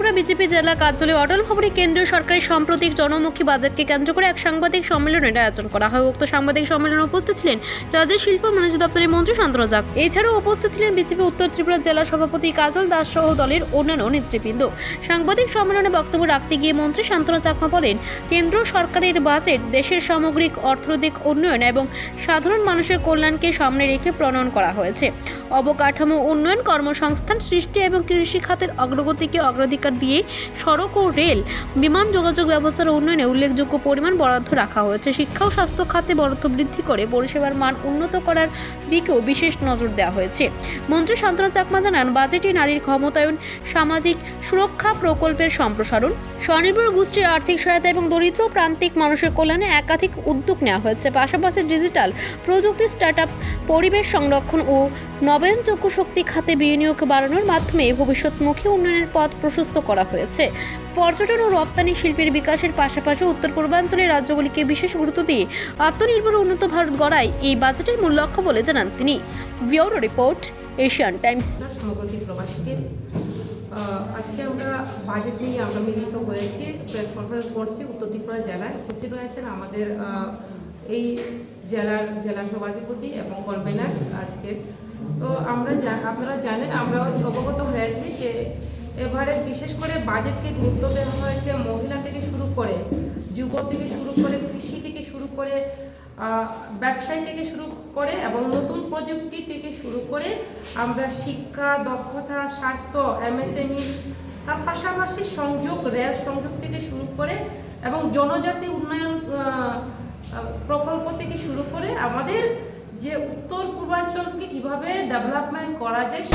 Tripura BJP জেলা কার্যালয়ে অটল ভবনে কেন্দ্রীয় সরকারের সাম্প্রতিক জনমুখী বাজেটকে কেন্দ্র করে এক সাংবাদিক সম্মেলনের আয়োজন করা হয়। উক্ত সাংবাদিক সম্মেলনে উপস্থিত ছিলেন রাজ্যের শিল্প ও বাণিজ্য দপ্তরের মন্ত্রী শান্তনু চাকমা। এছাড়াও উপস্থিত ছিলেন বিজেপি উত্তর ত্রিপুরা জেলা সভাপতি কাজল দাস সহ দলের অন্যান্য নেতৃবৃন্দ। সাংবাদিক সম্মেলনে বক্তব্য রাখতে গিয়ে মন্ত্রী শান্তনু চাকমা বলেন, কেন্দ্র সরকারের বাজেট দেশের সামগ্রিক অর্থনৈতিক উন্নয়ন এবং সাধারণ মানুষের কল্যাণকে সামনে রেখে প্রণয়ন করা হয়েছে। অবকাঠামো উন্নয়ন, কর্মসংস্থান সৃষ্টি এবং কৃষি খাতের অগ্রগতিকে অগ্রাধিকার দিয়ে সড়ক ও রেল, বিমান যোগাযোগ ব্যবস্থার উন্নয়নে উল্লেখযোগ্য পরিমাণ বরাদ্দ রাখা হয়েছে। শিক্ষা ও স্বাস্থ্য খাতে বরাদ্দ বৃদ্ধি করে পরিষেবার মান উন্নত করার দিকেও বিশেষ নজর দেওয়া হয়েছে। মন্ত্রী শান্তনু চাকমা জানান, বাজেটে নারীর ক্ষমতায়ন, সামাজিক সুরক্ষা প্রকল্পের সম্প্রসারণ, স্বনির্ভর গোষ্ঠীর আর্থিক সহায়তা এবং দরিদ্র প্রান্তিক মানুষের কল্যাণে একাধিক উদ্যোগ নেওয়া হয়েছে। পাশাপাশি ডিজিটাল প্রযুক্তি, স্টার্টআপ, পরিবেশ সংরক্ষণ ও নবায়নযোগ্য শক্তি খাতে বিনিয়োগ বাড়ানোর মাধ্যমে ভবিষ্যৎমুখী উন্নয়নের পথ প্রশস্ত করা হয়েছে। পর্যটন ও রপ্তানি শিল্পের বিকাশের পাশাপাশি উত্তর পূর্বাঞ্চলের রাজ্যগুলিকে বিশেষ গুরুত্ব দিয়ে আত্মনির্ভর উন্নত ভারত গড়াই এই বাজেটের মূল লক্ষ্য বলে জানান তিনি। Bureau report, Asian Times. সমগ্রী প্রবাসীকে আজকে আমরা বাজেট নিয়ে আমরা মিলিত হয়েছি, প্রেস কনফারেন্স করছি। উত্তর ত্রিপুরা জেলায় উপস্থিত রয়েছেন আমাদের এই জেলা সভাধিপতি এবং কনভেনার আজকে। তো আপনারা জানেন, আমরা অবগত হয়েছি যে এবারে বিশেষ করে বাজেটকে গুরুত্ব দেওয়া হয়েছে মহিলা থেকে শুরু করে, যুব থেকে শুরু করে, কৃষি থেকে শুরু করে, ব্যবসায় থেকে শুরু করে এবং নতুন প্রযুক্তি থেকে শুরু করে আমরা শিক্ষা, দক্ষতা, স্বাস্থ্য, এমএসএমই, তার পাশাপাশি সংযোগ, রেল সংযোগ থেকে শুরু করে এবং জনজাতি উন্নয়ন প্রকল্প থেকে শুরু করে আমাদের যে উত্তর পূর্বাঞ্চলকে কীভাবে ডেভেলপমেন্ট করা যায়